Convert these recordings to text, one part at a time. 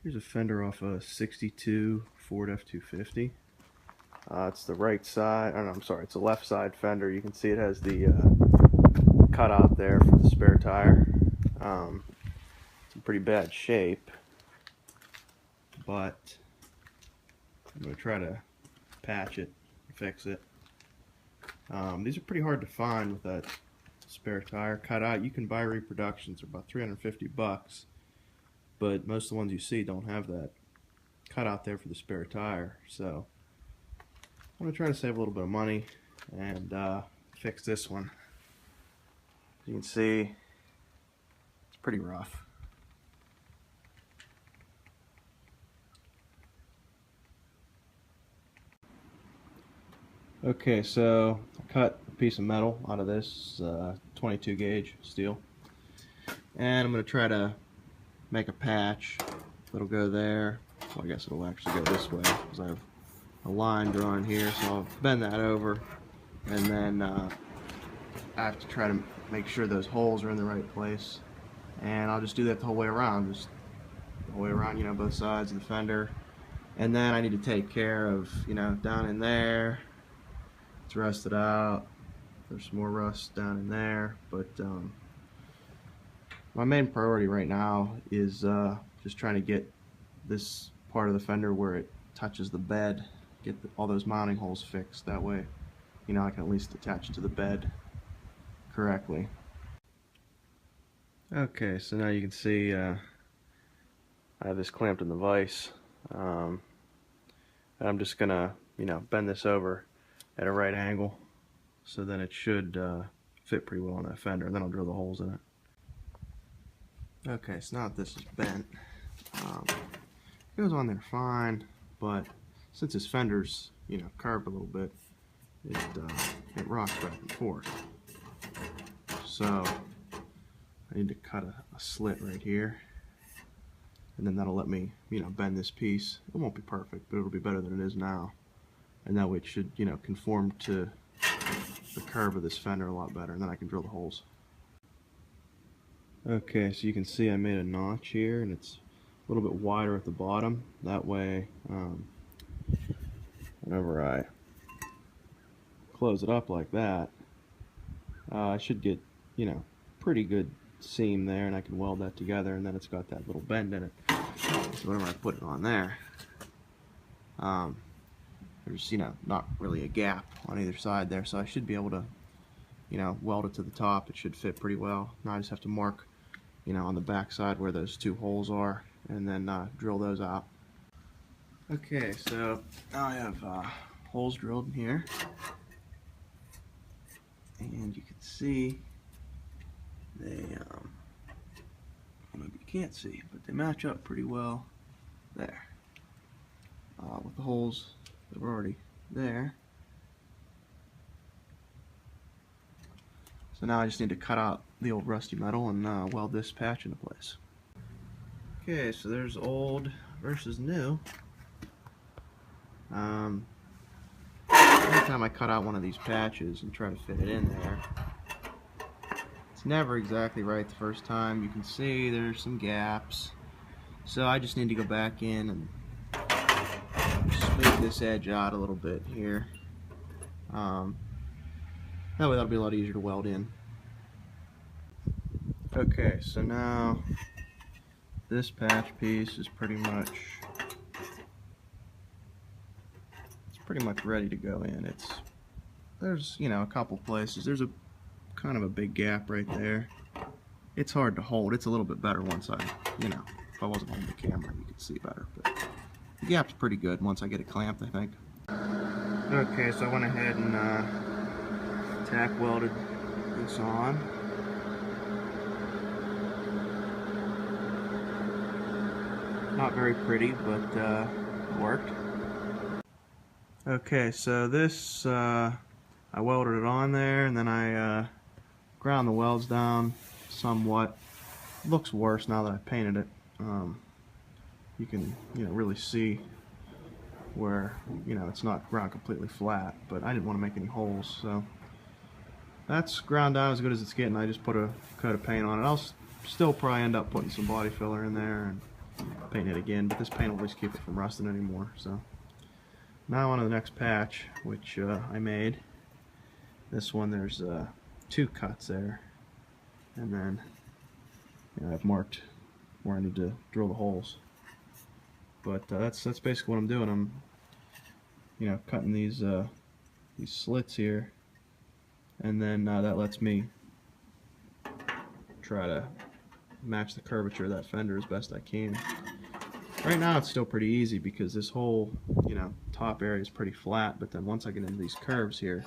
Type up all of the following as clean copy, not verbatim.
Here's a fender off a '62 Ford F250. It's the right side, oh no, I'm sorry, it's the left side fender. You can see it has the cutout there for the spare tire. It's in pretty bad shape, but I'm going to try to patch it, fix it. These are pretty hard to find with that spare tire cutout. You can buy reproductions, they're about 350 bucks. But most of the ones you see don't have that cut out there for the spare tire. So I'm going to try to save a little bit of money and fix this one. As you can see, it's pretty rough. Okay, so I cut a piece of metal out of this 22 gauge steel, and I'm going to try to make a patch that'll go there. Well, I guess it'll actually go this way because I have a line drawn here, so I'll bend that over, and then I have to try to make sure those holes are in the right place, and I'll just do that the whole way around, just the whole way around, you know, both sides of the fender. And then I need to take care of, you know, down in there, it's rusted out, there's some more rust down in there, but my main priority right now is just trying to get this part of the fender where it touches the bed, get all those mounting holes fixed. That way, you know, I can at least attach to the bed correctly. Okay, so now you can see I have this clamped in the vise. I'm just gonna, you know, bend this over at a right angle, so then it should fit pretty well on that fender, and then I'll drill the holes in it. Okay, so now that this is bent, it goes on there fine, but since this fender's, you know, curved a little bit, it rocks back and forth. So I need to cut a slit right here, and then that'll let me, you know, bend this piece. It won't be perfect, but it'll be better than it is now, and that way it should, you know, conform to the curve of this fender a lot better, and then I can drill the holes. Okay, so you can see I made a notch here, and it's a little bit wider at the bottom. That way, whenever I close it up like that, I should get, you know, pretty good seam there, and I can weld that together, and then it's got that little bend in it. So whenever I put it on there, there's, you know, not really a gap on either side there, so I should be able to, you know, weld it to the top. It should fit pretty well. Now I just have to mark, you know, on the back side where those two holes are, and then drill those out. Okay, so now I have holes drilled in here, and you can see they, well, maybe you can't see, but they match up pretty well there with the holes that were already there. So now I just need to cut out the old rusty metal and weld this patch into place. Okay, so there's old versus new. Every time I cut out one of these patches and try to fit it in there, it's never exactly right the first time. You can see there's some gaps. So I just need to go back in and smooth this edge out a little bit here. That way that'll be a lot easier to weld in. Okay, so now this patch piece is pretty much ready to go in. There's, you know, a couple places. There's a kind of a big gap right there. It's hard to hold. It's a little bit better once I, you know, if I wasn't holding the camera you could see better, but the gap's pretty good once I get it clamped, I think. Okay, so I went ahead and tack welded this on. Not very pretty, but it worked. Okay, so this, I welded it on there, and then I ground the welds down somewhat. It looks worse now that I painted it. You can, you know, really see where, you know, it's not ground completely flat, but I didn't want to make any holes, so that's ground down as good as it's getting. I just put a coat of paint on it. I'll still probably end up putting some body filler in there and paint it again, but this paint will at least keep it from rusting anymore. So now on to the next patch, which I made. This one, there's 2 cuts there, and then I've marked where I need to drill the holes. But that's basically what I'm doing. I'm cutting these slits here, and then that lets me try to match the curvature of that fender as best I can. Right now it's still pretty easy because this whole top area is pretty flat, but then once I get into these curves here,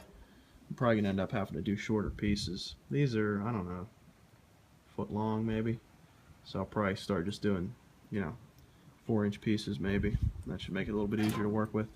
I'm probably gonna end up having to do shorter pieces. These are, I don't know, a foot long maybe, so I'll probably start just doing 4-inch pieces maybe. That should make it a little bit easier to work with.